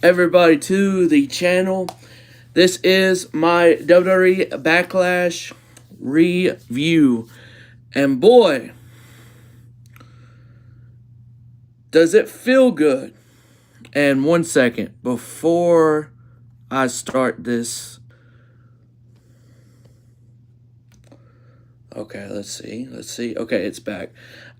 everybody to the channel. This is my WWE Backlash review. And boy, does it feel good. And 1 second before I start this. Okay, let's see. Okay, it's back.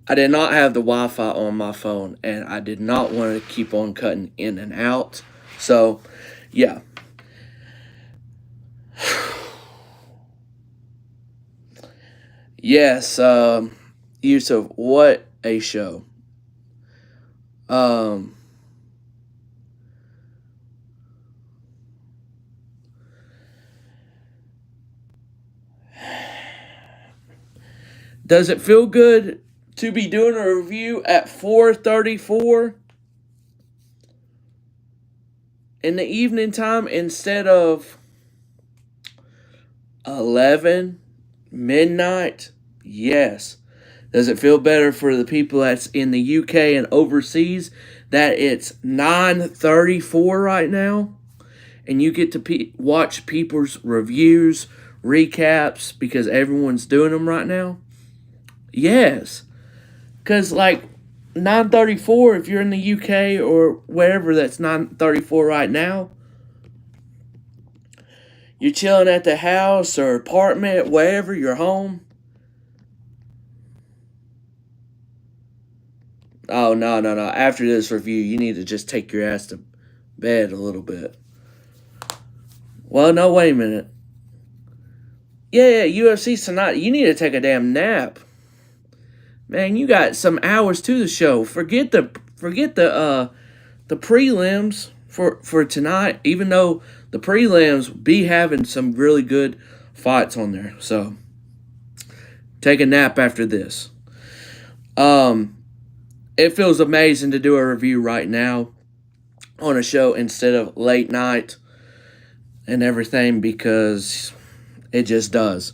I did not have the Wi-Fi on my phone, and I did not want to keep on cutting in and out. So, yeah. Yes, Yusuf, what a show. Um, does it feel good to be doing a review at 4:34 in the evening time instead of 11 midnight? Yes. Does it feel better for the people that's in the UK and overseas that it's 9:34 right now and you get to watch people's reviews, recaps because everyone's doing them right now? Yes. Cuz like 9:34 if you're in the UK or wherever that's 9:34 right now, you're chilling at the house or apartment, wherever you're home. Oh, no. After this review, you need to just take your ass to bed a little bit. Well, no, wait a minute. Yeah, UFC's tonight. You need to take a damn nap. Man, you got some hours to the show. Forget the prelims for tonight, even though the prelims be having some really good fights on there. So, take a nap after this. It feels amazing to do a review right now on a show instead of late night and everything because it just does.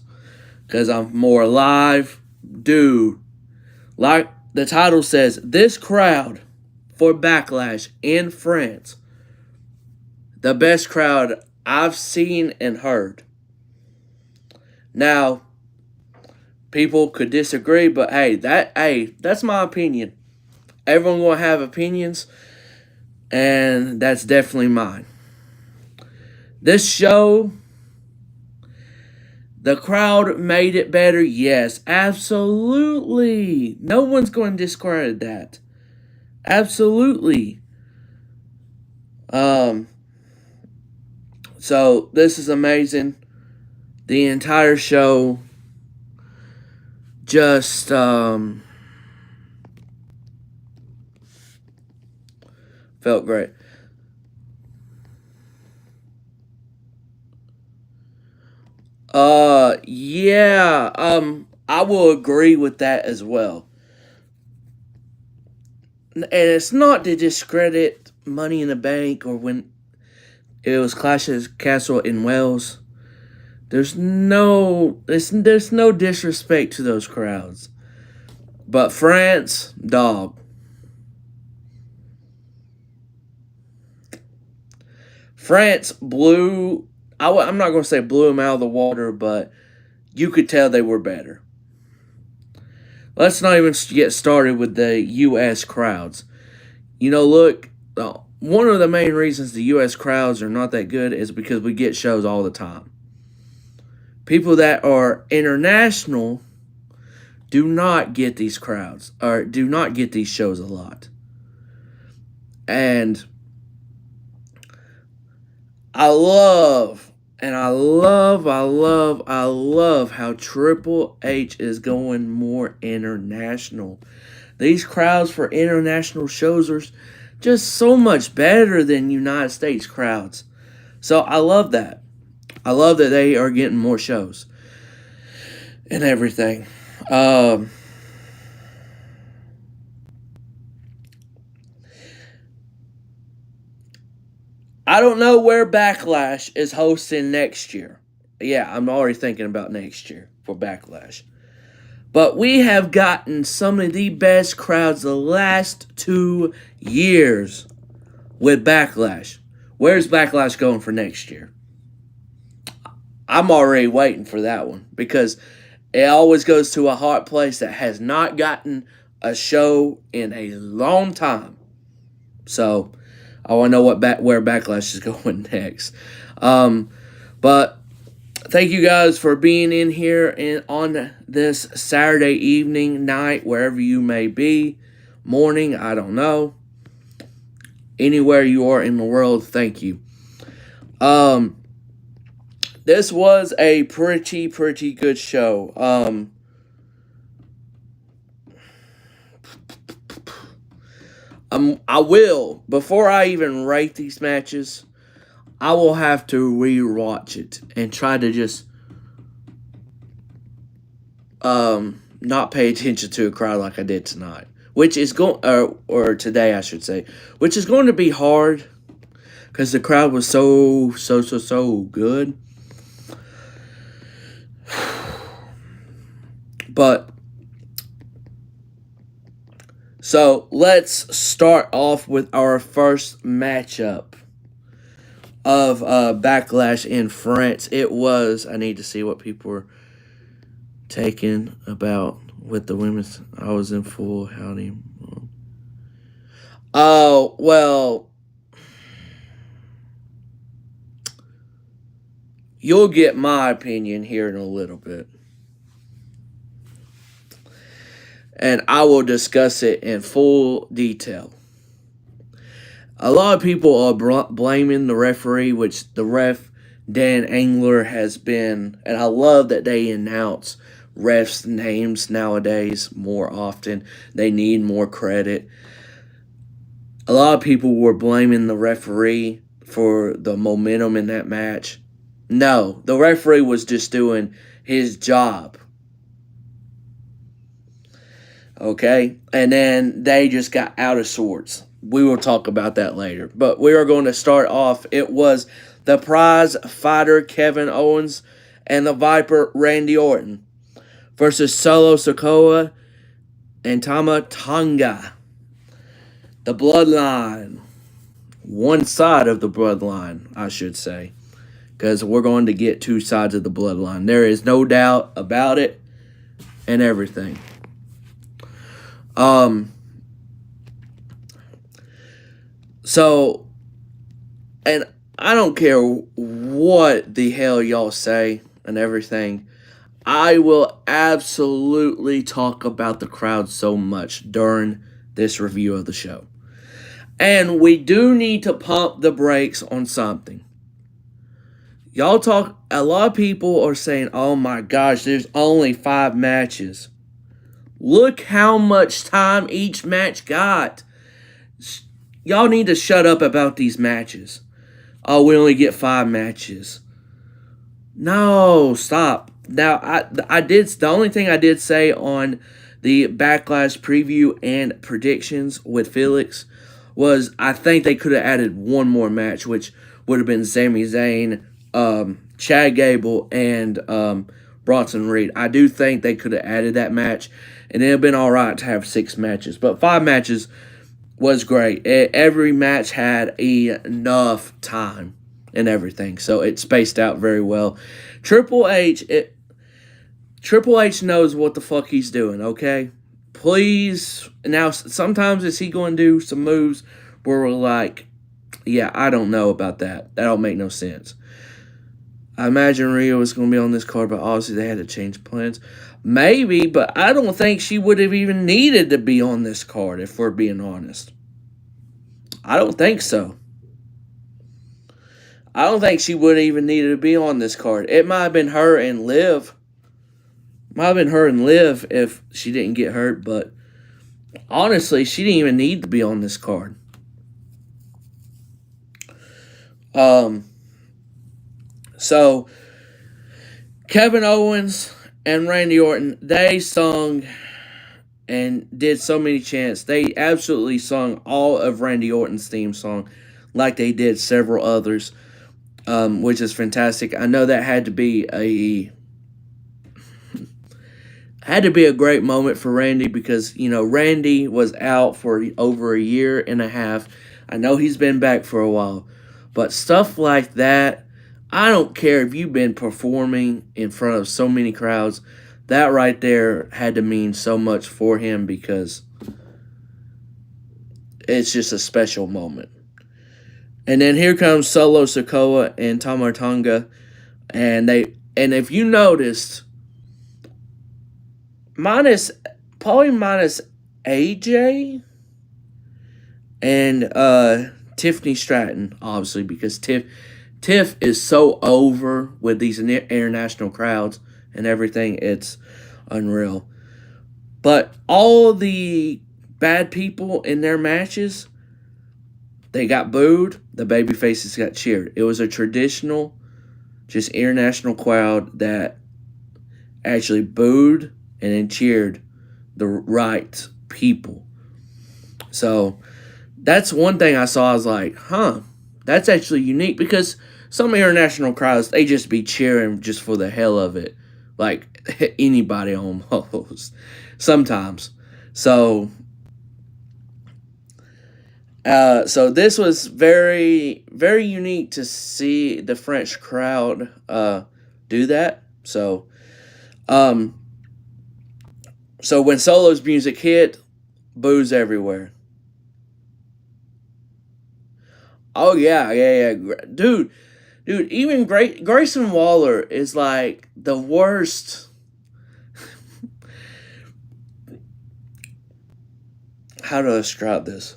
Because I'm more alive. Dude, like the title says, this crowd for Backlash in France, the best crowd I've seen and heard. Now, people could disagree, but that's my opinion. Everyone gonna have opinions, and that's definitely mine. This show, the crowd made it better. Yes, absolutely. No one's going to discredit that. Absolutely. So this is amazing. The entire show just felt great. Yeah, I will agree with that as well. And it's not to discredit Money in the Bank or when it was Clash of Castle in Wales. There's no disrespect to those crowds. But France, dog. France blew, I'm not going to say blew them out of the water, but you could tell they were better. Let's not even get started with the U.S. crowds. You know, look, one of the main reasons the U.S. crowds are not that good is because we get shows all the time. People that are international do not get these crowds, or do not get these shows a lot. And I love how Triple H is going more international. These crowds for international shows are just so much better than United States crowds. So I love that. I love that they are getting more shows and everything. I don't know where Backlash is hosting next year. Yeah, I'm already thinking about next year for Backlash. But we have gotten some of the best crowds the last 2 years with Backlash. Where's Backlash going for next year? I'm already waiting for that one because it always goes to a hot place that has not gotten a show in a long time. So I want to know where Backlash is going next. But thank you guys for being in here on this Saturday evening, night, wherever you may be, morning, I don't know. Anywhere you are in the world, thank you. This was a pretty good show. I will, before I even rate these matches, I will have to rewatch it and try to just not pay attention to a crowd like I did tonight, which is or today I should say, which is going to be hard because the crowd was so good. But so let's start off with our first matchup of Backlash in France. It was, I need to see what people were taking about with the women's. I was in full howdy. Oh, well, you'll get my opinion here in a little bit. And I will discuss it in full detail. A lot of people are blaming the referee, which the ref, Dan Engler, has been. And I love that they announce refs' names nowadays more often. They need more credit. A lot of people were blaming the referee for the momentum in that match. No, the referee was just doing his job. Okay? And then they just got out of sorts. We will talk about that later. But we are going to start off. It was the prize fighter Kevin Owens and the Viper Randy Orton versus Solo Sikoa and Tama Tonga. The Bloodline. One side of the Bloodline, I should say. Because we're going to get two sides of the Bloodline. There is no doubt about it and everything. So, and I don't care what the hell y'all say and everything, I will absolutely talk about the crowd so much during this review of the show. And we do need to pump the brakes on something. A lot of people are saying, oh my gosh, there's only 5 matches. Look how much time each match got. Y'all need to shut up about these matches. Oh, we only get 5 matches. No, stop. Now, the only thing I did say on the Backlash preview and predictions with Felix was I think they could have added one more match, which would have been Sami Zayn, Chad Gable, and Bronson Reed. I do think they could have added that match, and it would have been all right to have 6 matches. But 5 matches was great. Every match had enough time and everything, so it spaced out very well. Triple H knows what the fuck he's doing, okay? Please. Now, sometimes is he going to do some moves where we're like, yeah, I don't know about that. That don't make no sense. I imagine Rhea was going to be on this card, but obviously they had to change plans. Maybe, but I don't think she would have even needed to be on this card, if we're being honest. I don't think so. I don't think she would have even needed to be on this card. It might have been her and Liv. Might have been her and Liv if she didn't get hurt, but honestly, she didn't even need to be on this card. So, Kevin Owens and Randy Orton, they sung and did so many chants. They absolutely sung all of Randy Orton's theme song like they did several others, which is fantastic. I know that had to be a great moment for Randy because, Randy was out for over a year and a half. I know he's been back for a while, But stuff like that, I don't care if you've been performing in front of so many crowds. That right there had to mean so much for him because it's just a special moment. And then here comes Solo Sikoa and Tama Tonga, and if you noticed, minus AJ and Tiffany Stratton, obviously, because Tiff is so over with these international crowds and everything, it's unreal. But all the bad people in their matches, they got booed, the baby faces got cheered. It was a traditional, just international crowd that actually booed and then cheered the right people. So that's one thing I saw. I was like, that's actually unique, because some international crowds, they just be cheering just for the hell of it. Like anybody almost. Sometimes. So this was very, very unique to see the French crowd do that. So when Solo's music hit, boos everywhere. Oh yeah. Dude, even Grayson Waller is like the worst. How to describe this?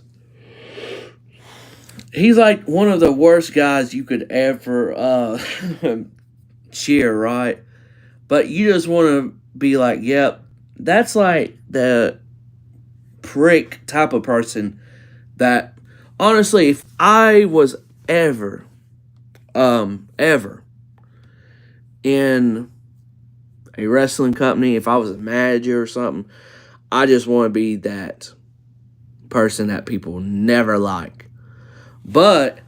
He's like one of the worst guys you could ever cheer, right? But you just want to be like, yep, that's like the prick type of person that, honestly, if I was ever in a wrestling company, if I was a manager or something, I just want to be that person that people never like. But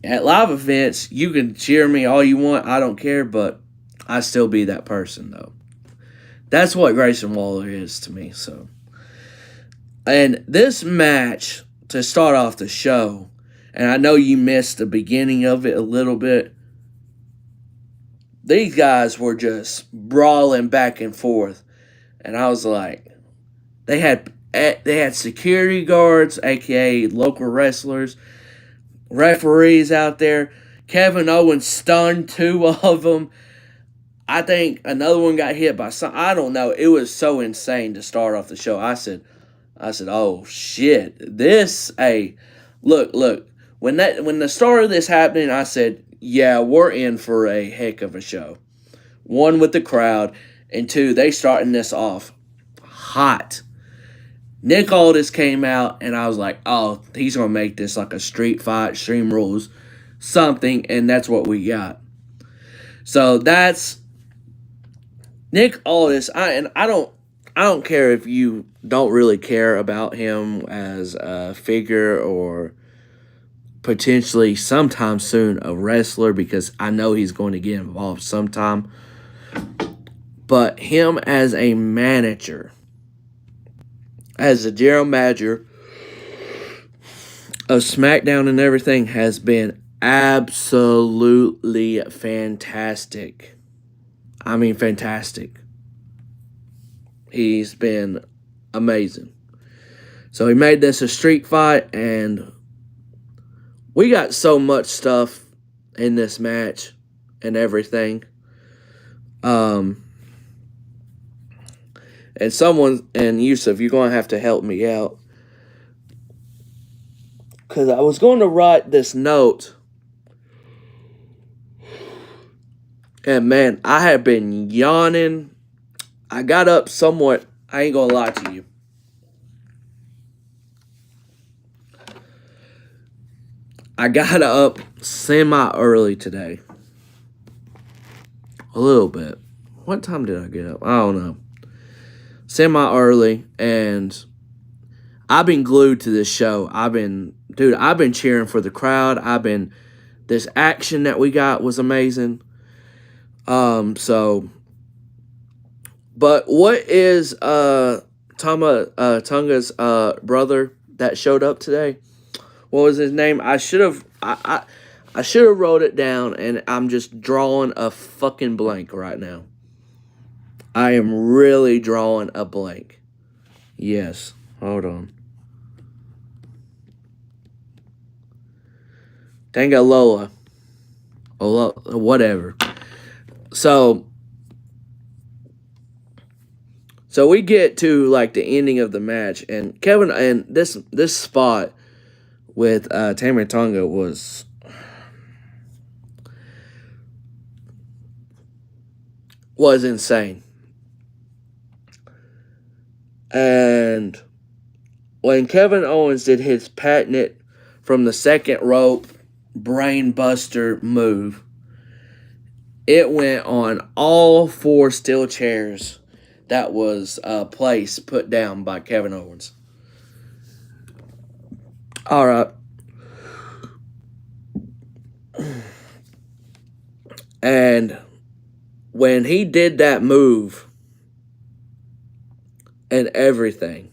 at live events, you can cheer me all you want. I don't care, but I still be that person, though. That's what Grayson Waller is to me. So, and this match, to start off the show, and I know you missed the beginning of it a little bit, these guys were just brawling back and forth. And I was like, they had security guards, aka local wrestlers, referees out there. Kevin Owens stunned 2 of them. I think another one got hit by some. I don't know. It was so insane to start off the show. I said, oh shit, this. Hey, look. When the start of this happening, I said, yeah, we're in for a heck of a show. 1, with the crowd, and 2, they starting this off hot. Nick Aldis came out, and I was like, oh, he's going to make this like a street fight, Extreme Rules, something, and that's what we got. So that's Nick Aldis. I don't care if you don't really care about him as a figure or potentially sometime soon a wrestler, because I know he's going to get involved sometime. But him as a manager, as a general manager of SmackDown and everything, has been absolutely fantastic. I mean, fantastic. He's been amazing. So he made this a street fight, and we got so much stuff in this match and everything. And Yusuf, you're going to have to help me out, because I was going to write this note, and man, I have been yawning. I got up somewhat, I ain't going to lie to you. I got up semi-early today. A little bit. What time did I get up? I don't know. Semi-early, and I've been glued to this show. I've been cheering for the crowd. This action that we got was amazing. But what is Tonga's brother that showed up today? What was his name? I should have I should have wrote it down, and I'm just drawing a fucking blank right now. I am really drawing a blank. Yes, hold on. Tangaloa. Whatever. So we get to like the ending of the match, and Kevin, and this spot with Tama Tonga was insane. And when Kevin Owens did his patented from the second rope brain buster move, it went on all 4 steel chairs that was put down by Kevin Owens. All right. And when he did that move and everything,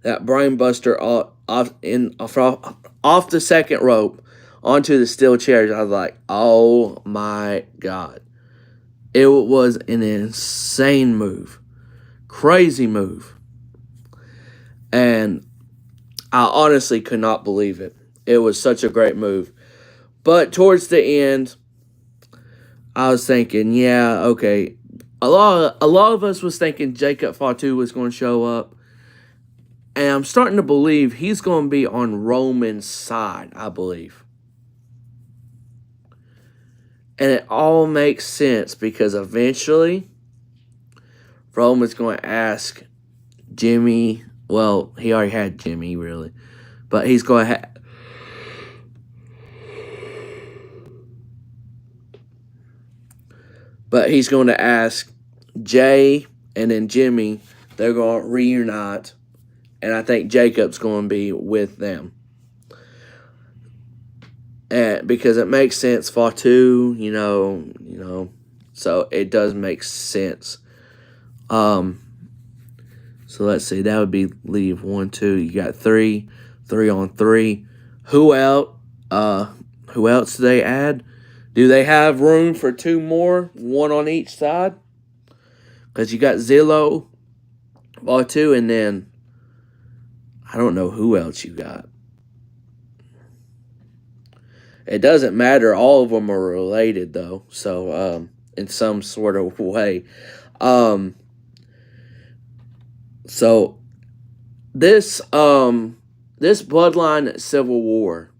that brainbuster off the second rope onto the steel chairs, I was like, oh my God. It was an insane move. Crazy move. And I honestly could not believe it. It was such a great move. But towards the end, I was thinking, yeah, okay. A lot of us was thinking Jacob Fatu was going to show up. And I'm starting to believe he's going to be on Roman's side, I believe. And it all makes sense because eventually Roman's going to ask Jimmy. Well, he already had Jimmy, really. But he's going to he's going to ask Jay and then Jimmy. They're going to reunite. And I think Jacob's going to be with them. And because it makes sense, Fatu, you know, so it does make sense. So let's see, that would be leave 1, 2. You got 3 on 3. Who else do they add? Do they have room for 2 more, 1 on each side? Because you got Zillow, Fatu, and then I don't know who else you got. It doesn't matter. All of them are related, though. So, in some sort of way. So, this Bloodline Civil War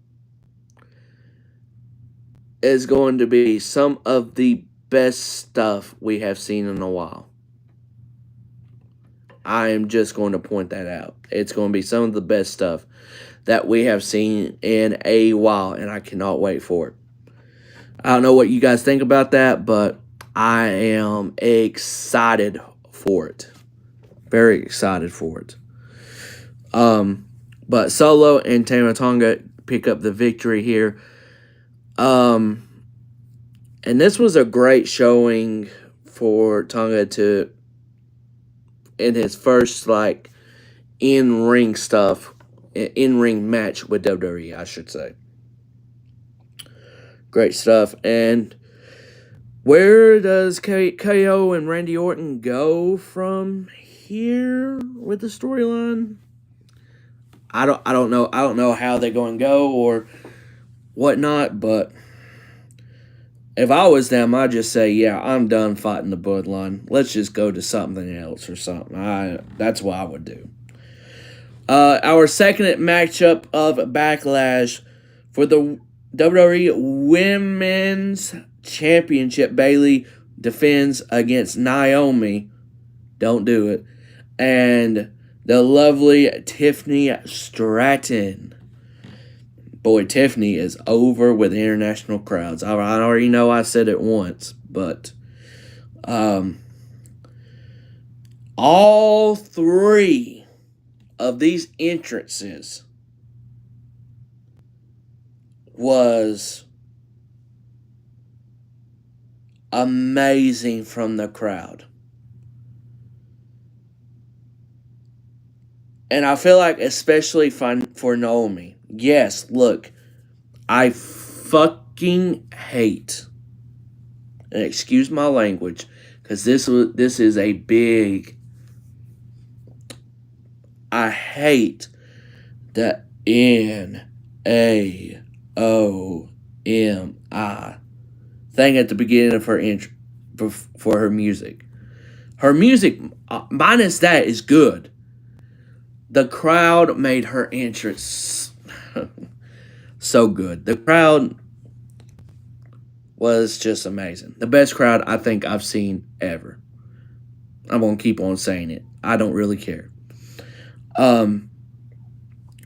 is going to be some of the best stuff we have seen in a while. I am just going to point that out. It's going to be some of the best stuff that we have seen in a while, and I cannot wait for it. I don't know what you guys think about that, but I am excited for it. Very excited for it. But Solo and Tama Tonga pick up the victory here. And this was a great showing for Tonga in his first in-ring match with WWE, I should say. Great stuff. And where does KO and Randy Orton go from here with the storyline? I don't know. I don't know how they're going to go or whatnot, but if I was them, I'd just say, yeah, I'm done fighting the Bloodline. Let's just go to something else or something. That's what I would do. Our second matchup of Backlash for the WWE Women's Championship. Bayley defends against Naomi. Don't do it. And the lovely Tiffany Stratton. Boy, Tiffany is over with international crowds. I already know I said it once, but all 3 of these entrances was amazing from the crowd. And I feel like especially for Naomi. Yes, look, I fucking hate, and excuse my language, because this is a big. I hate the NAOMI thing at the beginning of her intro for her music. Her music, minus that, is good. The crowd made her entrance so good. The crowd was just amazing. The best crowd I think I've seen ever. I'm going to keep on saying it. I don't really care.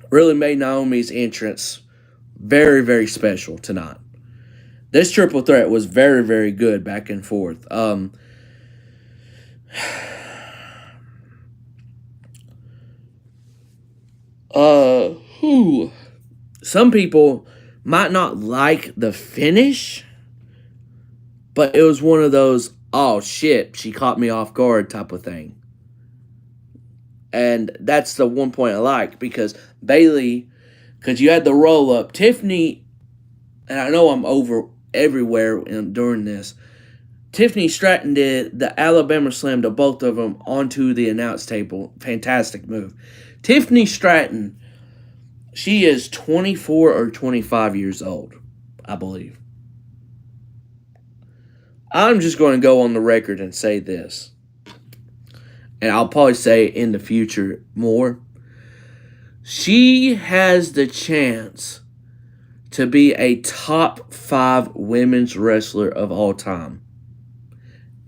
Really made Naomi's entrance very, very special tonight. This triple threat was very, very good back and forth. Some people might not like the finish, but it was one of those, oh shit, she caught me off guard type of thing. And that's the one point I like, because Bayley, because you had the roll up, Tiffany, and I know I'm over everywhere during this, Tiffany Stratton did the Alabama Slam to both of them onto the announce table. Fantastic move. Tiffany Stratton, she is 24 or 25 years old, I believe. I'm just going to go on the record and say this, and I'll probably say it in the future more. She has the chance to be a top 5 women's wrestler of all time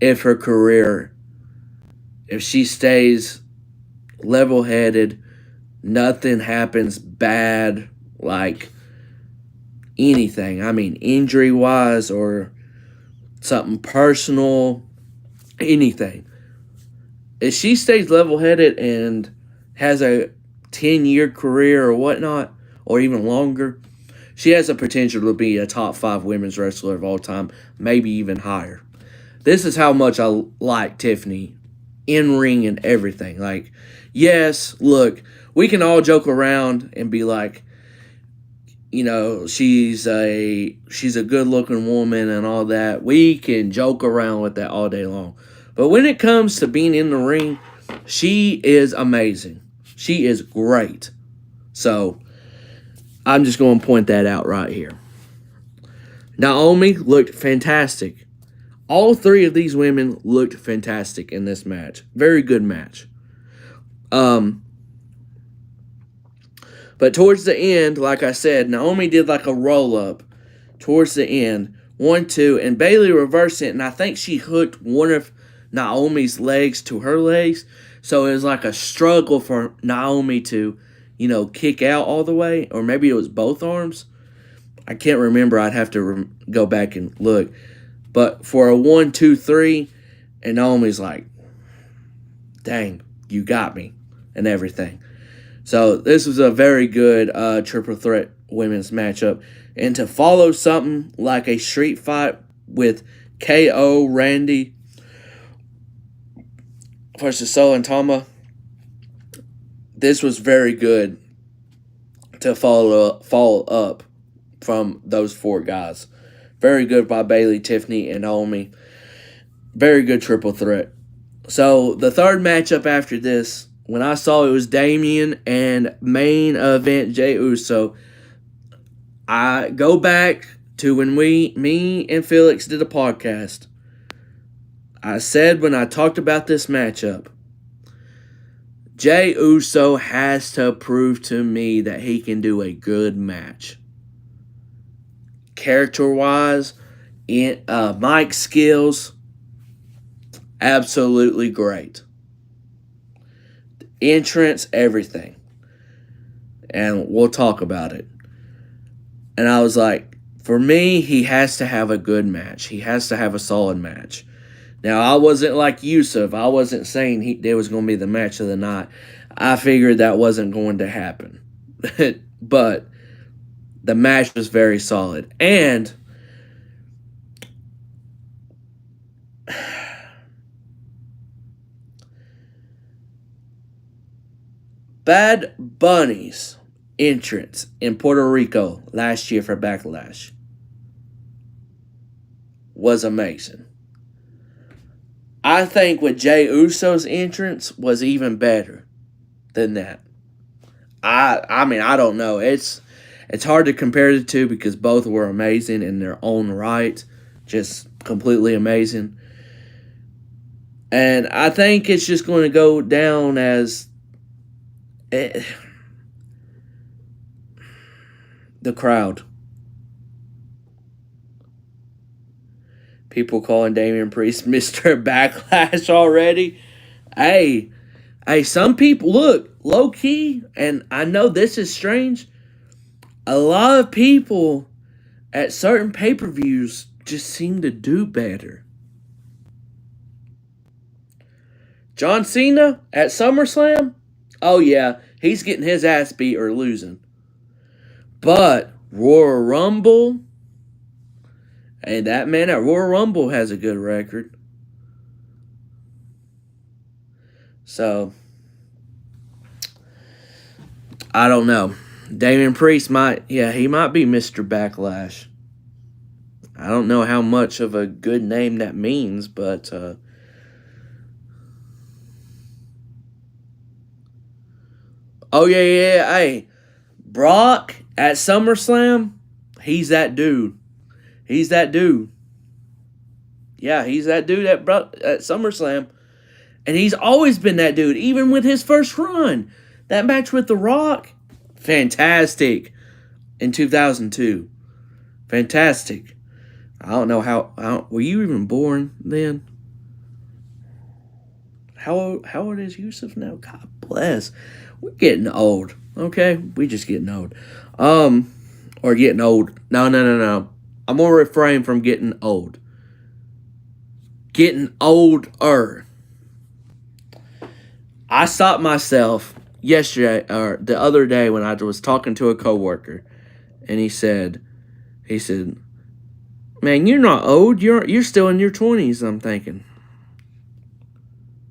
if her career, if she stays level-headed, nothing happens bad, like anything. I mean, injury-wise or something personal, anything. If she stays level-headed and has a 10-year career or whatnot, or even longer, she has the potential to be a top 5 women's wrestler of all time, maybe even higher. This is how much I like Tiffany in ring and everything. Like, yes, look, we can all joke around and be like, you know, she's a good-looking woman and all that. We can joke around with that all day long. But when it comes to being in the ring, she is amazing. She is great. So, I'm just going to point that out right here. Naomi looked fantastic. All 3 of these women looked fantastic in this match. Very good match. But towards the end, like I said, Naomi did like a roll-up towards the end. 1, 2, and Bayley reversed it, and I think she hooked one of Naomi's legs to her legs. So it was like a struggle for Naomi to, kick out all the way. Or maybe it was both arms. I can't remember. I'd have to go back and look. But for a 1, 2, 3, and Naomi's like, dang, you got me, and everything. So this was a very good triple threat women's matchup. And to follow something like a street fight with KO, Randy versus Sol and Tama, this was very good to follow up from those 4 guys. Very good by Bayley, Tiffany, and Naomi. Very good triple threat. So the third matchup after this, when I saw it was Damian and main event Jey Uso, I go back to when me and Felix did a podcast. I said when I talked about this matchup, Jey Uso has to prove to me that he can do a good match. Character-wise, mic skills, absolutely great. Entrance, everything. And we'll talk about it. And I was like, for me, he has to have a good match. He has to have a solid match. Now, I wasn't like Yusuf. I wasn't saying there was going to be the match of the night. I figured that wasn't going to happen. But the match was very solid. And Bad Bunny's entrance in Puerto Rico last year for Backlash was amazing. I think with Jey Uso's entrance was even better than that. I mean, I don't know. It's hard to compare the two because both were amazing in their own right. Just completely amazing. And I think it's just going to go down as the crowd. People calling Damian Priest Mr. Backlash already. Hey, some people, look, low key, and I know this is strange, a lot of people at certain pay-per-views just seem to do better. John Cena at SummerSlam? Oh yeah, he's getting his ass beat or losing. But Royal Rumble, hey, that man at Royal Rumble has a good record. So, I don't know. Damian Priest might be Mr. Backlash. I don't know how much of a good name that means, but oh yeah, hey, Brock at SummerSlam, he's that dude. He's that dude. Yeah, he's that dude at SummerSlam. And he's always been that dude, even with his first run. That match with The Rock, fantastic. In 2002. Fantastic. I don't know how were you even born then? How old is Yusuf now? God bless. We're getting old, okay? We just getting old. Or getting old. No. I'm going to refrain from getting old. Getting older. I stopped myself yesterday, or the other day when I was talking to a coworker, and he said, man, you're not old. You're still in your 20s, I'm thinking.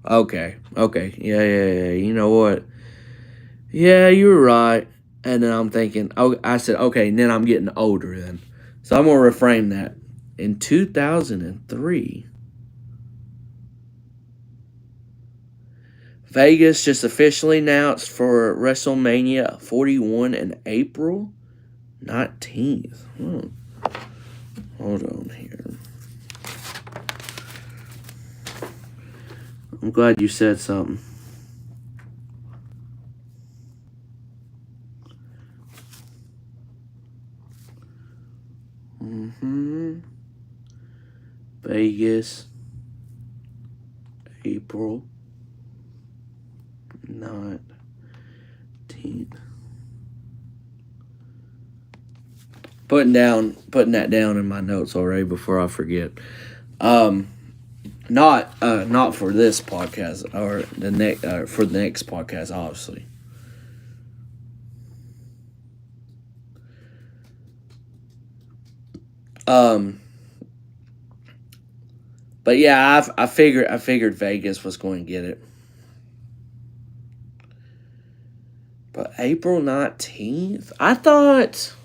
Okay. Yeah. You know what? Yeah, you're right. And then I'm thinking, I said, okay, and then I'm getting older then. So I'm going to reframe that. In 2003, Vegas just officially announced for WrestleMania 41 in April 19th. Hold on here. I'm glad you said something. Vegas, April 19th. Putting that down in my notes already before I forget. Not for this podcast or the next for the next podcast, obviously. But yeah, I figured Vegas was going to get it. But April 19th? I thought,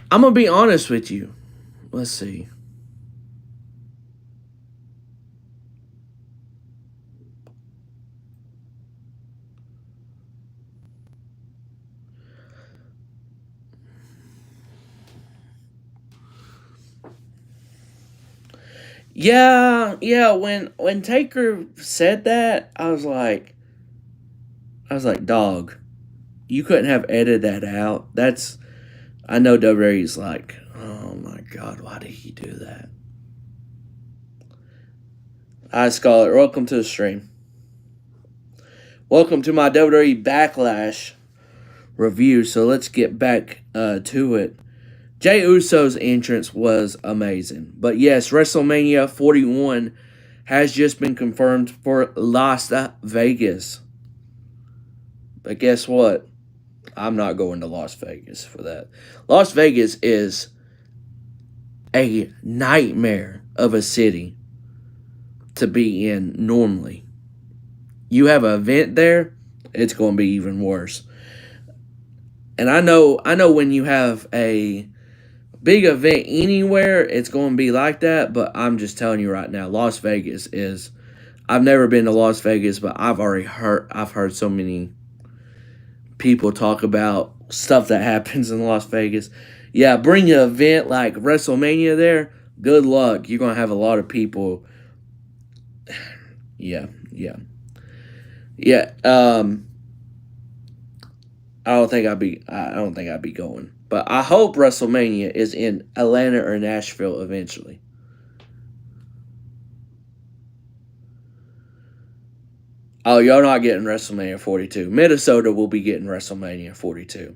I'm going to be honest with you. Let's see. Yeah, when Taker said that, I was like, dog, you couldn't have edited that out. I know WWE's like, oh my God, why did he do that? Hi, Scarlett, welcome to the stream. Welcome to my WWE Backlash review, so let's get back to it. Jey Uso's entrance was amazing. But yes, WrestleMania 41 has just been confirmed for Las Vegas. But guess what? I'm not going to Las Vegas for that. Las Vegas is a nightmare of a city to be in normally. You have an event there, it's going to be even worse. And I know when you have a big event anywhere, it's going to be like that. But I'm just telling you right now, Las Vegas is. I've never been to Las Vegas, but I've heard so many people talk about stuff that happens in Las Vegas. Yeah, bring an event like WrestleMania there. Good luck. You're gonna have a lot of people. Yeah, yeah, yeah. I don't think I'd be going. But I hope WrestleMania is in Atlanta or Nashville eventually. Oh, y'all not getting WrestleMania 42. Minnesota will be getting WrestleMania 42.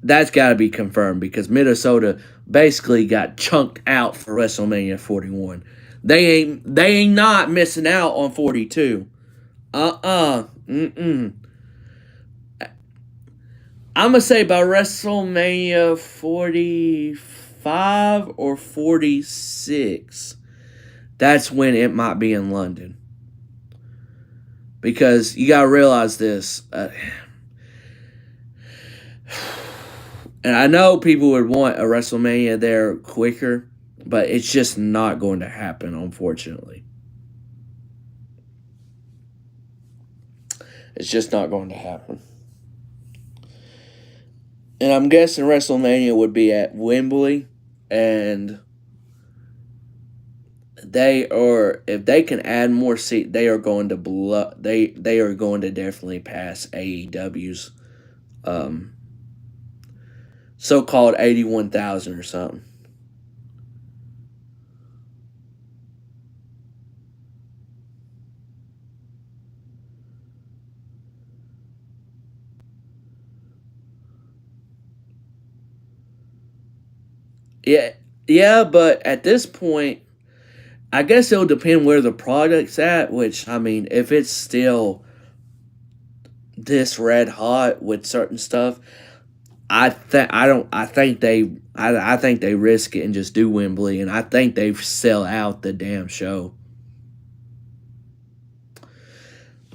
That's got to be confirmed because Minnesota basically got chunked out for WrestleMania 41. They ain't not missing out on 42. Mm-mm. I'm gonna say by WrestleMania 45 or 46. That's when it might be in London. Because you gotta realize this. And I know people would want a WrestleMania there quicker, but it's just not going to happen, unfortunately. It's just not going to happen. And I'm guessing WrestleMania would be at Wembley, and they are if they can add more seats, they are going to they are going to definitely pass AEW's um, so-called 81,000 or something. Yeah, yeah, but at this point, I guess it'll depend where the product's at. Which I mean, if it's still this red hot with certain stuff, I think they risk it and just do Wembley, and I think they sell out the damn show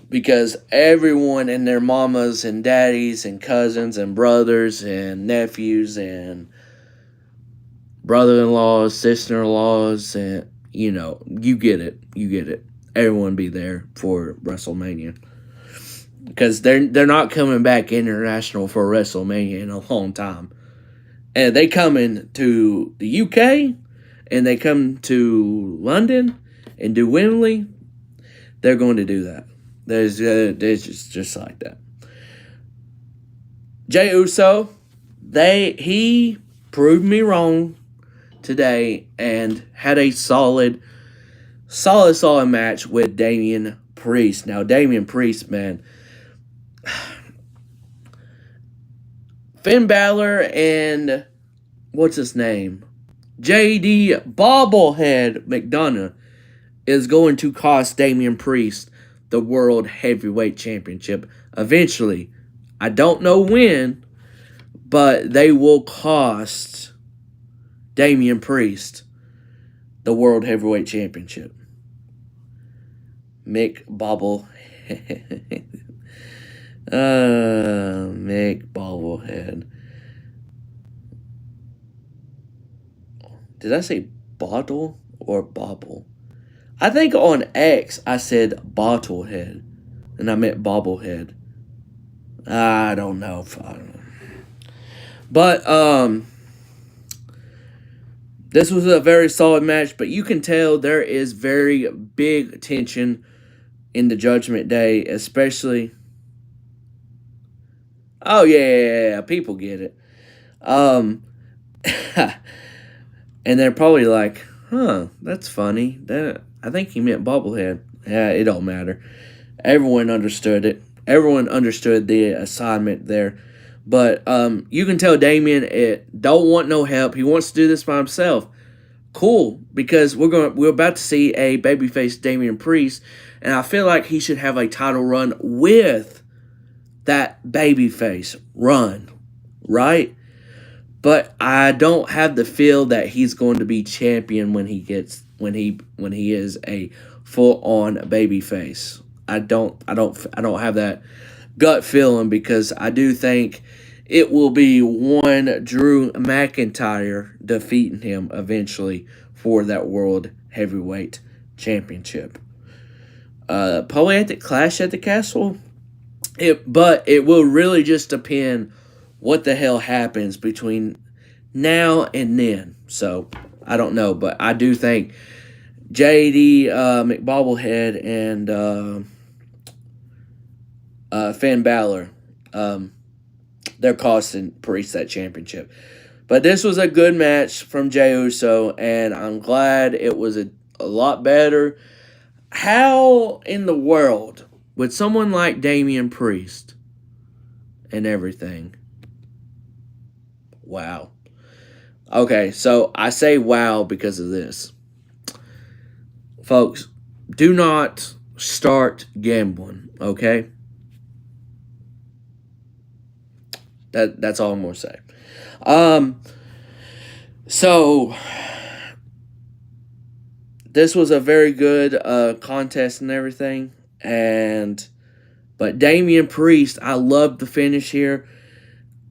because everyone and their mamas and daddies and cousins and brothers and nephews and brother-in-laws, sister-in-laws, and you get it. Everyone be there for WrestleMania because they're not coming back international for WrestleMania in a long time, and they coming to the UK, and they come to London and do Wembley. They're going to do that. There's just like that. Jey Uso, he proved me wrong today and had a solid match with Damian Priest. Now, Damian Priest, man, Finn Balor and what's his name? JD Bobblehead McDonough is going to cost Damian Priest the World Heavyweight Championship eventually. I don't know when, but they will cost Damian Priest the World Heavyweight Championship. Mick Bobblehead. Mick Bobblehead. Did I say bottle or bobble? I think on X I said bottlehead, and I meant bobblehead. I don't know. But this was a very solid match. But you can tell there is very big tension in the Judgment Day, especially. Oh yeah. People get it. Um, and they're probably like, "Huh, that's funny." That I think he meant bobblehead. Yeah, it don't matter. Everyone understood it. Everyone understood the assignment there. But you can tell Damien don't want no help. He wants to do this by himself. Cool, because we're about to see a babyface Damian Priest, and I feel like he should have a title run with that babyface run, right? But I don't have the feel that he's going to be champion when he is a full on babyface. I don't have that gut feeling because I do think it will be one Drew McIntyre defeating him eventually for that World Heavyweight Championship. Probably at the Clash at the Castle. But it will really just depend what the hell happens between now and then. So I don't know, but I do think JD McBobblehead and Finn Balor, they're costing Priest that championship. But this was a good match from Jey Uso, and I'm glad it was a lot better. How in the world would someone like Damian Priest and everything? Wow. Okay, so I say wow because of this. Folks, do not start gambling, okay? That's all I'm going to say. So this was a very good contest and everything, but Damian Priest, I love the finish here.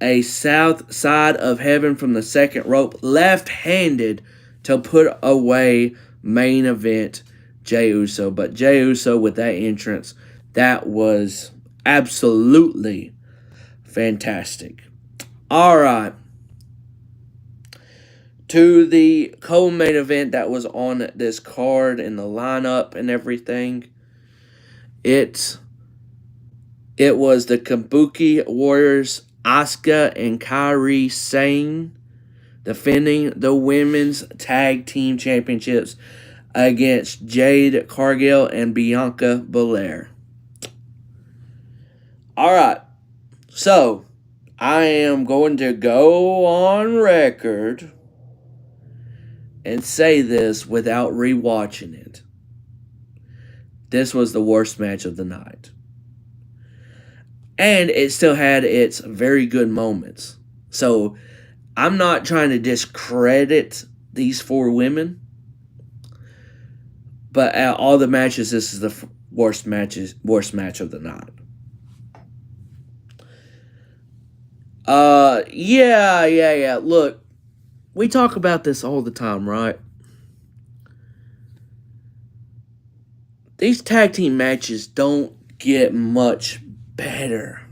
A south side of heaven from the second rope, left-handed to put away main event Jey Uso. But Jey Uso with that entrance, that was absolutely fantastic. All right. To the co-main event that was on this card and the lineup and everything. It was the Kabuki Warriors, Asuka and Kairi Sane, defending the women's tag team championships against Jade Cargill and Bianca Belair. All right. So, I am going to go on record and say this without rewatching it. This was the worst match of the night. And it still had its very good moments. So, I'm not trying to discredit these four women. But out of all the matches, this is the worst match of the night. Yeah. Look, we talk about this all the time, right? These tag team matches don't get much better.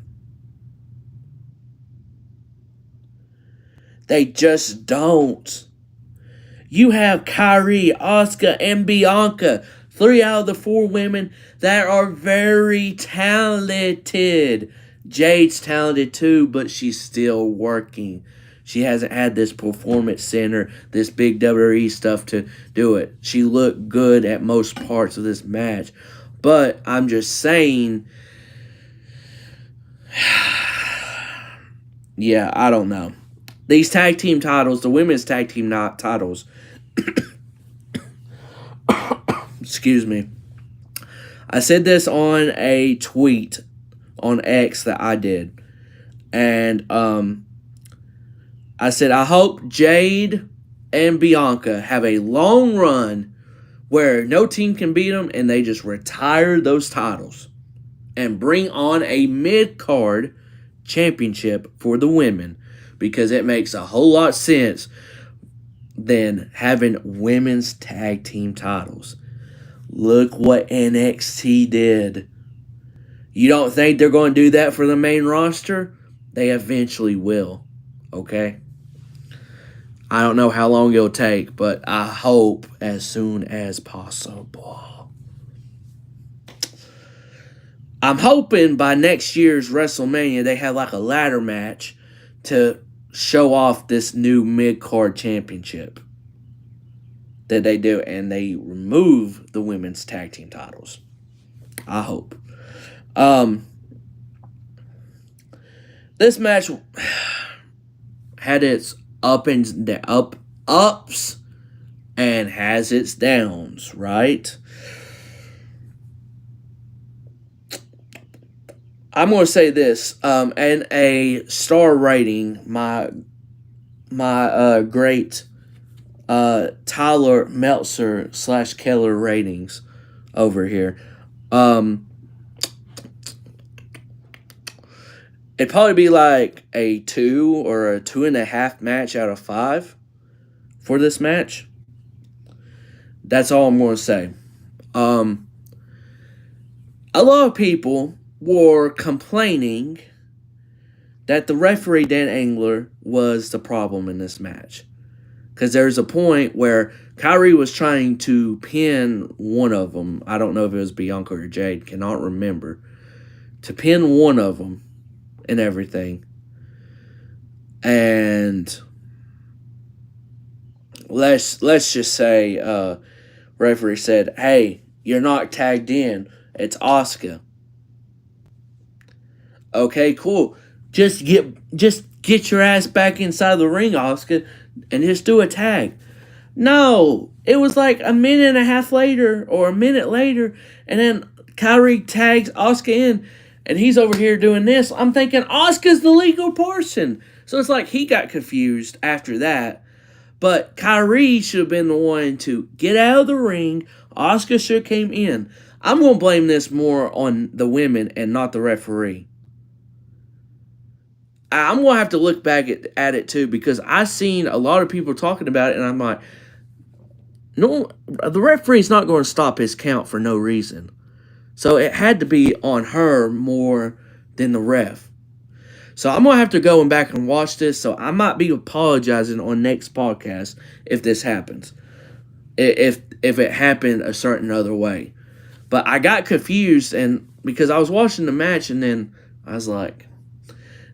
They just don't. You have Kairi, Asuka, and Bianca, 3 out of the 4 women that are very talented. Jade's talented too, but she's still working. She hasn't had this performance center, this big WWE stuff to do it. She looked good at most parts of this match. But I'm just saying, yeah, I don't know. These tag team titles, the women's tag team titles, excuse me. I said this on a tweet on X that I did. And I said, I hope Jade and Bianca have a long run where no team can beat them and they just retire those titles and bring on a mid-card championship for the women, because it makes a whole lot of sense than having women's tag team titles. Look what NXT did. You don't think they're going to do that for the main roster? They eventually will. Okay? I don't know how long it'll take, but I hope as soon as possible. I'm hoping by next year's WrestleMania they have like a ladder match to show off this new mid-card championship that they do, and they remove the women's tag team titles. I hope. This match had its ups and has its downs, right? I'm going to say this, and a star rating, my great Tyler Meltzer / Keller ratings over here. It'd probably be like a 2 or a 2.5 match out of 5 for this match. That's all I'm going to say. Um, a lot of people were complaining that the referee, Dan Engler, was the problem in this match. Because there's a point where Kyrie was trying to pin one of them. I don't know if it was Bianca or Jade. Cannot remember. To pin one of them and everything. And let's just say referee said, "Hey, you're not tagged in. It's Asuka." Okay, cool. Just get your ass back inside the ring, Asuka, and just do a tag. No, it was like a minute and a half later or a minute later, and then Kyrie tags Asuka in, and he's over here doing this. I'm thinking Asuka's the legal person. So it's like he got confused after that. But Kyrie should have been the one to get out of the ring. Asuka should have came in. I'm going to blame this more on the women and not the referee. I'm going to have to look back at it too, because I've seen a lot of people talking about it, and I'm like, no, the referee's not going to stop his count for no reason. So it had to be on her more than the ref. So I'm going to have to go back and watch this, so I might be apologizing on next podcast if this happens. If it happened a certain other way. But I got confused, and because I was watching the match, and then I was like,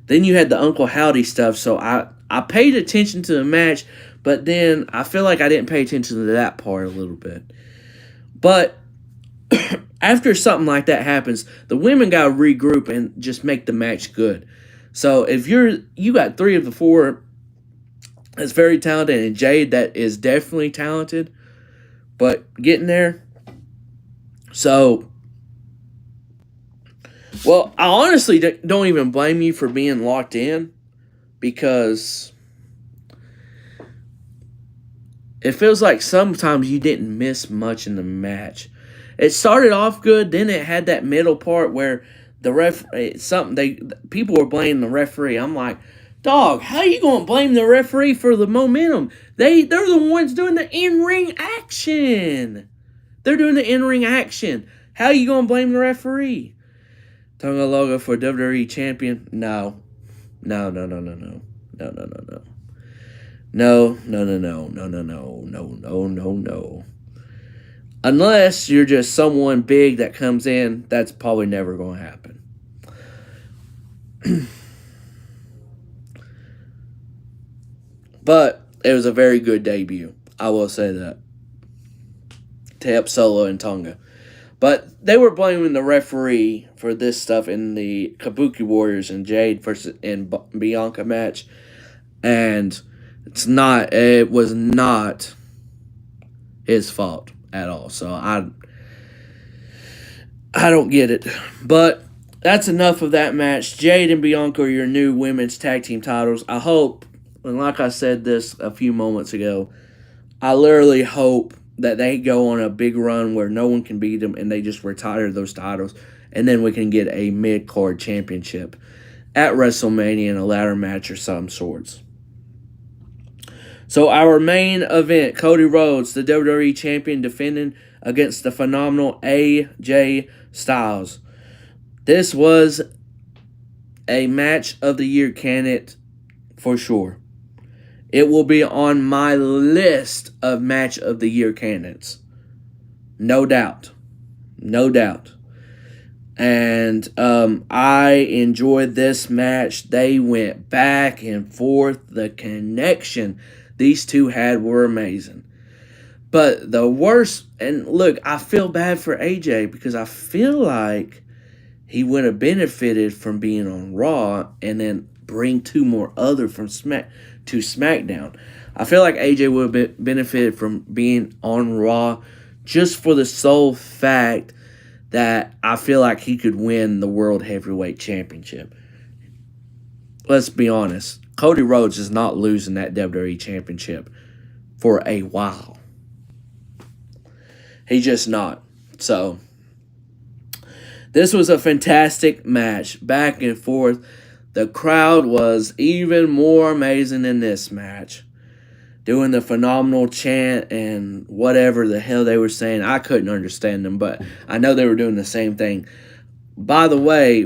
then you had the Uncle Howdy stuff, so I paid attention to the match, but then I feel like I didn't pay attention to that part a little bit. But after something like that happens, the women got to regroup and just make the match good. So if you got 3 of the 4 that's very talented, and Jade that is definitely talented, but getting there. So, well, I honestly don't even blame you for being locked in, because it feels like sometimes you didn't miss much in the match. It started off good, then it had that middle part where the people were blaming the referee. I'm like, dog, how you gonna blame the referee for the momentum? They're the ones doing the in-ring action. They're doing the in-ring action. How you gonna blame the referee? Tonga logo for WWE champion? No. No. Unless you're just someone big that comes in, that's probably never going to happen. But it was a very good debut. I will say that. To help Solo and Tonga. But they were blaming the referee for this stuff in the Kabuki Warriors and Jade versus and Bianca match. And it was not his fault at all. So I don't get it. But that's enough of that match. Jade and Bianca are your new women's tag team titles. I hope, and like I said this a few moments ago, I literally hope that they go on a big run where no one can beat them and they just retire those titles, and then we can get a mid-card championship at WrestleMania in a ladder match or some sorts. So our main event, Cody Rhodes, the WWE Champion, defending against the phenomenal AJ Styles. This was a match of the year candidate for sure. It will be on my list of match of the year candidates. No doubt. No doubt. And I enjoyed this match. They went back and forth. The connection these two had were amazing. But the worst, and look, I feel bad for AJ because I feel like he would have benefited from being on Raw and then bring 2 more other from SmackDown. I feel like AJ would have benefited from being on Raw just for the sole fact that I feel like he could win the World Heavyweight Championship. Let's be honest. Cody Rhodes is not losing that WWE Championship for a while. He's just not. So, this was a fantastic match. Back and forth. The crowd was even more amazing in this match, doing the phenomenal chant and whatever the hell they were saying. I couldn't understand them, but I know they were doing the same thing. By the way,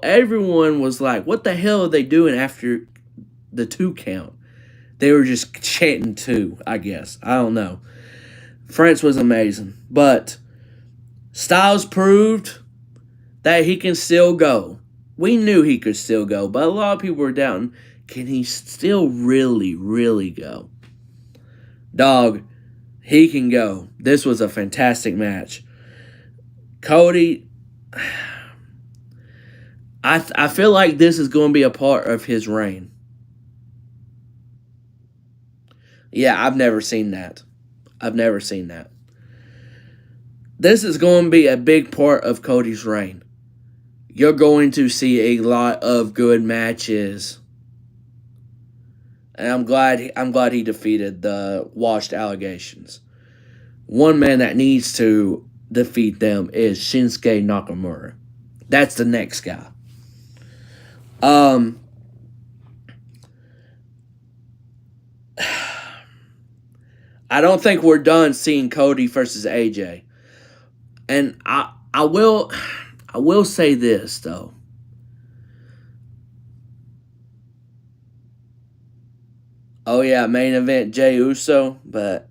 everyone was like, what the hell are they doing after the 2 count? They were just chanting 2, I guess. I don't know. France was amazing. But Styles proved that he can still go. We knew he could still go, but a lot of people were doubting, can he still really, really go? Dog, he can go. This was a fantastic match. Cody, I feel like this is going to be a part of his reign. Yeah, I've never seen that. This is going to be a big part of Cody's reign. You're going to see a lot of good matches. And I'm glad he defeated the washed allegations. One man that needs to defeat them is Shinsuke Nakamura. That's the next guy. I don't think we're done seeing Cody versus AJ. And I will say this though. Oh yeah, main event Jey Uso, but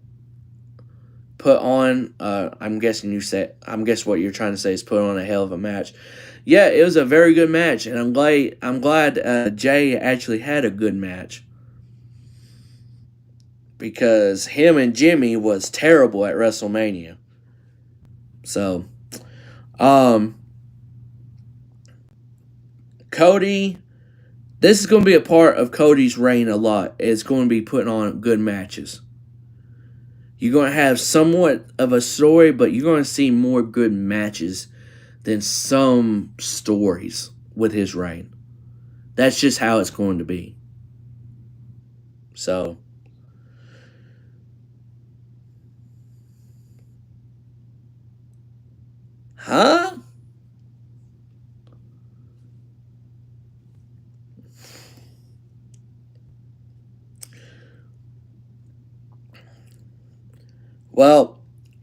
put on. I'm guessing what you're trying to say is put on a hell of a match. Yeah, it was a very good match, and I'm glad Jey actually had a good match, because him and Jimmy was terrible at WrestleMania. So, Cody, this is going to be a part of Cody's reign a lot. It's going to be putting on good matches. You're going to have somewhat of a story, but you're going to see more good matches than some stories with his reign. That's just how it's going to be. So, huh? Well,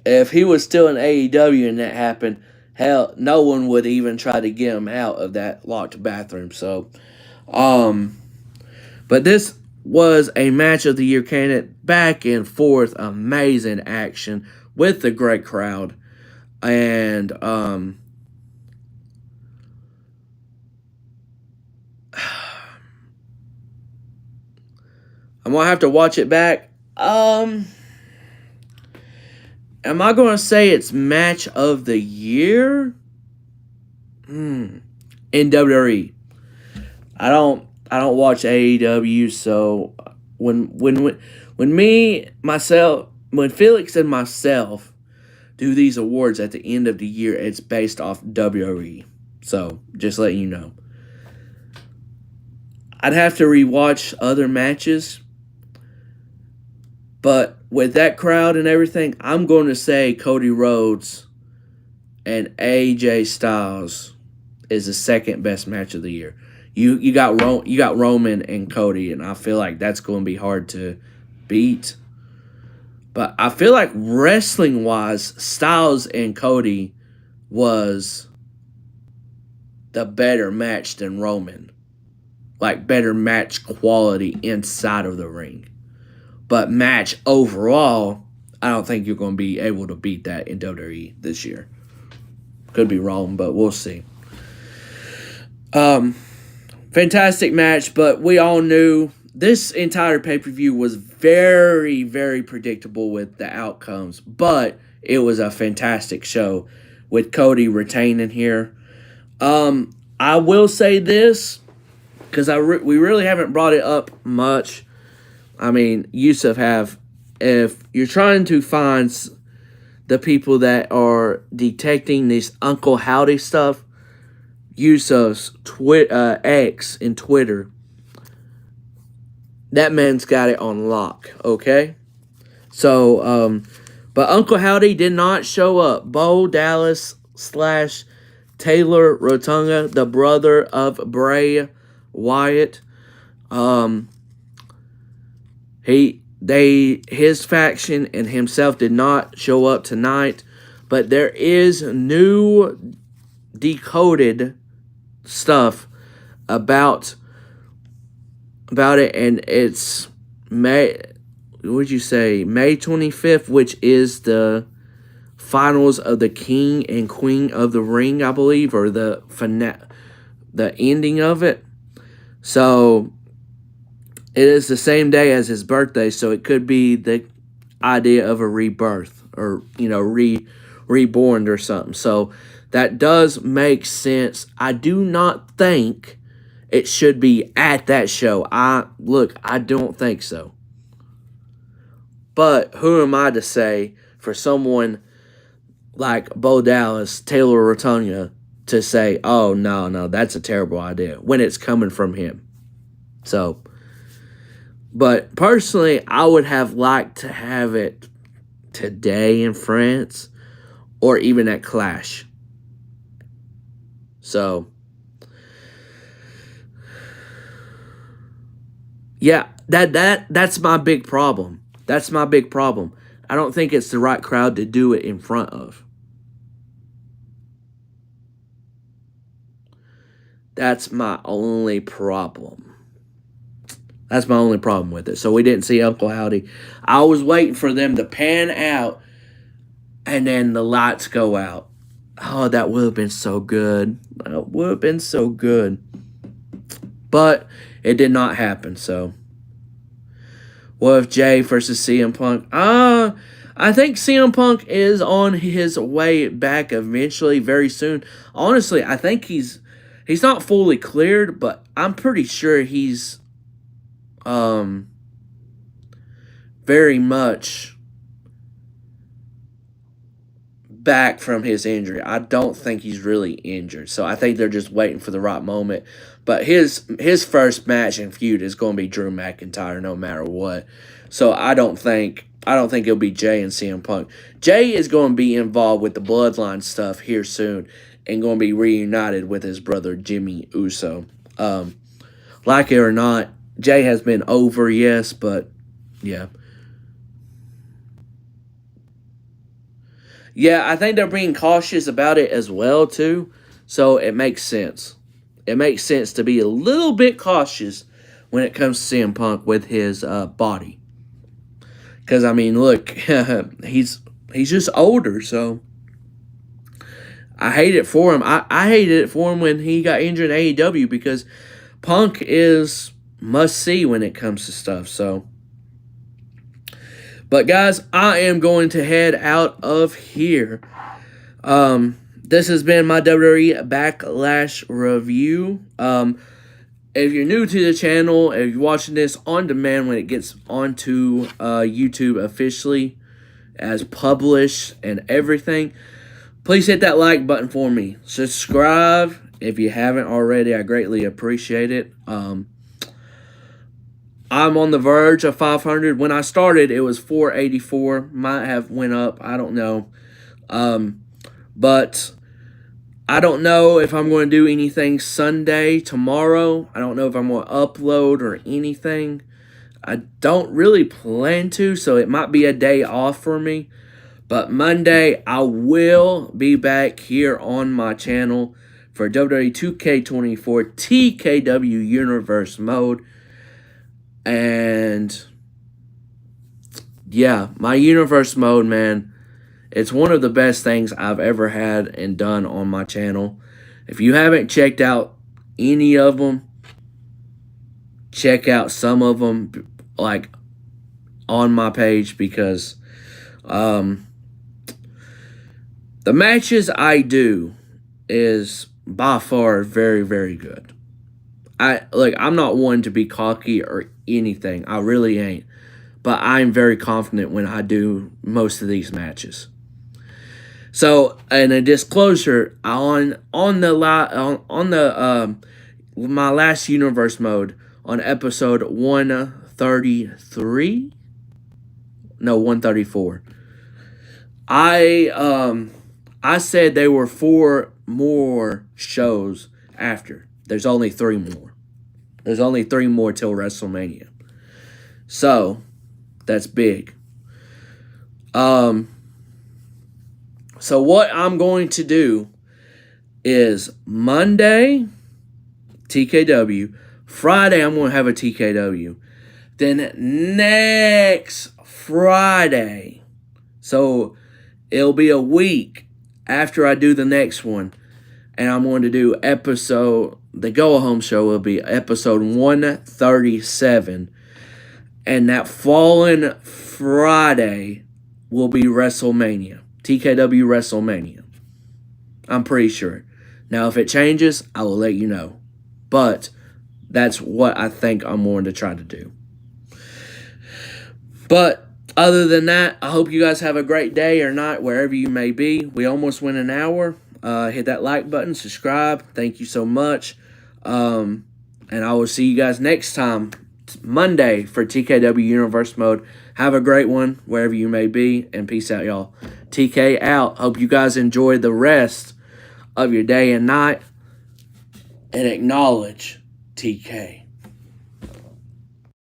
if he was still in AEW and that happened, hell, no one would even try to get him out of that locked bathroom. So, but this was a match of the year candidate, back and forth, amazing action with the great crowd, and I'm gonna have to watch it back. Am I going to say it's match of the year? In WWE. I don't watch AEW, so when Felix and myself do these awards at the end of the year, it's based off WWE. So, just letting you know. I'd have to rewatch other matches, but with that crowd and everything, I'm going to say Cody Rhodes and AJ Styles is the second best match of the year. You got Roman and Cody, and I feel like that's going to be hard to beat. But I feel like wrestling-wise, Styles and Cody was the better match than Roman. Like, better match quality inside of the ring. But match overall, I don't think you're going to be able to beat that in WWE this year. Could be wrong, but we'll see. Fantastic match, but we all knew this entire pay-per-view was very, very predictable with the outcomes. But it was a fantastic show with Cody retaining here. I will say this, because we really haven't brought it up much. I mean, Yusuf if you're trying to find the people that are detecting this Uncle Howdy stuff, Yusuf's X in Twitter, that man's got it on lock, okay? So, but Uncle Howdy did not show up. Bo Dallas / Taylor Rotunga, the brother of Bray Wyatt. His faction and himself did not show up tonight, but there is new decoded stuff about it, and it's May 25th, which is the finals of the King and Queen of the Ring, I believe, or the ending of it. So it is the same day as his birthday, so it could be the idea of a rebirth, or reborn or something. So that does make sense. I do not think it should be at that show. I don't think so. But who am I to say for someone like Bo Dallas, Taylor Rotunda, to say, oh, no, that's a terrible idea, when it's coming from him. So, but personally, I would have liked to have it today in France, or even at Clash. So, yeah, that's my big problem. That's my big problem. I don't think it's the right crowd to do it in front of. That's my only problem. That's my only problem with it. So we didn't see Uncle Howdy. I was waiting for them to pan out and then the lights go out. Oh, that would have been so good. That would have been so good. But it did not happen, so. What if Jay versus CM Punk? I think CM Punk is on his way back eventually, very soon. Honestly, I think he's not fully cleared, but I'm pretty sure he's very much back from his injury. I don't think he's really injured, so I think they're just waiting for the right moment. But his first match and feud is going to be Drew McIntyre, no matter what. So I don't think it'll be Jay and CM Punk. Jay is going to be involved with the Bloodline stuff here soon, and going to be reunited with his brother Jimmy Uso. Like it or not, Jay has been over, yes, but yeah. Yeah, I think they're being cautious about it as well, too. So it makes sense. It makes sense to be a little bit cautious when it comes to CM Punk with his body. Because, I mean, look, he's just older, so I hate it for him. I hated it for him when he got injured in AEW, because Punk is must-see when it comes to stuff, so. But, guys, I am going to head out of here. This has been my WWE Backlash review. If you're new to the channel, if you're watching this on demand when it gets onto YouTube officially as published and everything, please hit that like button for me. Subscribe if you haven't already. I greatly appreciate it. I'm on the verge of 500. When I started, it was 484. Might have went up. I don't know. But I don't know if I'm going to do anything Sunday, tomorrow. I don't know if I'm going to upload or anything. I don't really plan to, so it might be a day off for me. But Monday, I will be back here on my channel for WWE 2K24 TKW Universe Mode. And yeah, my Universe Mode, man, it's one of the best things I've ever had and done on my channel. If you haven't checked out any of them, check out some of them, like, on my page, because the matches I do is by far very, very good. I'm not one to be cocky or anything. I really ain't. But I'm very confident when I do most of these matches. So, and a disclosure, on my last Universe Mode, on episode 134, I said there were 4 more shows after. There's only 3 more. There's only 3 more till WrestleMania. So, that's big. So what I'm going to do is Monday, TKW. Friday, I'm going to have a TKW. Then next Friday, so it'll be a week after I do the next one, and I'm going to do the Go Home show will be episode 137, and that following Friday will be WrestleMania, TKW WrestleMania. I'm pretty sure. Now, if it changes, I will let you know, but that's what I think I'm going to try to do. But other than that, I hope you guys have a great day or night wherever you may be. We almost went an hour. Hit that like button, subscribe. Thank you so much. And I will see you guys next time, Monday, for TKW Universe Mode. Have a great one wherever you may be, and peace out, y'all. TK out. Hope you guys enjoy the rest of your day and night, and acknowledge TK.